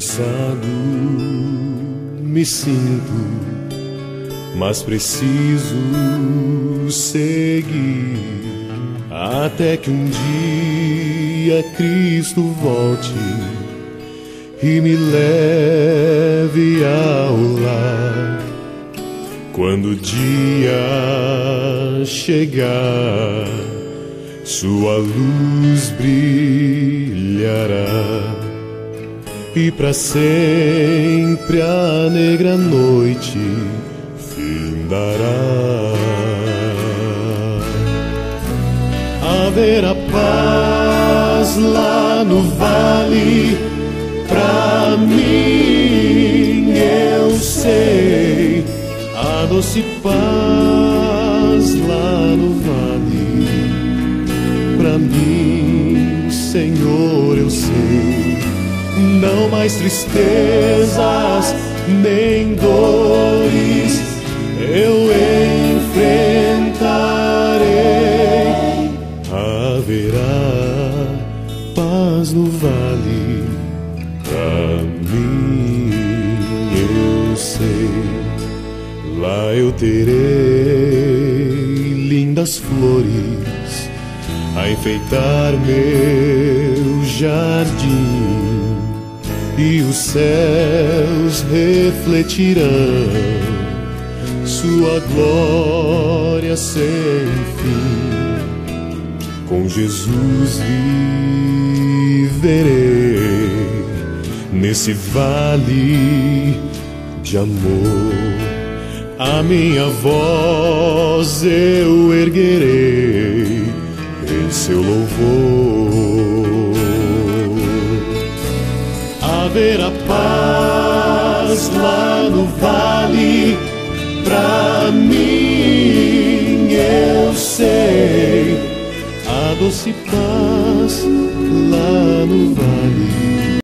Cansado me sinto, mas preciso seguir até que um dia Cristo volte e me leve ao lar. Quando o dia chegar, sua luz brilhará e para sempre a negra noite findará. Haverá paz lá no vale, pra mim eu sei, a doce paz lá no vale, pra mim, Senhor, eu sei. Não mais tristezas, nem dores eu enfrentarei. Haverá paz no vale, pra mim eu sei. Lá eu terei lindas flores a enfeitar meu jardim, e os céus refletirão sua glória sem fim. Com Jesus viverei nesse vale de amor. A minha voz eu erguerei em seu louvor. Haverá paz lá no vale, pra mim eu sei, a doce paz lá no vale,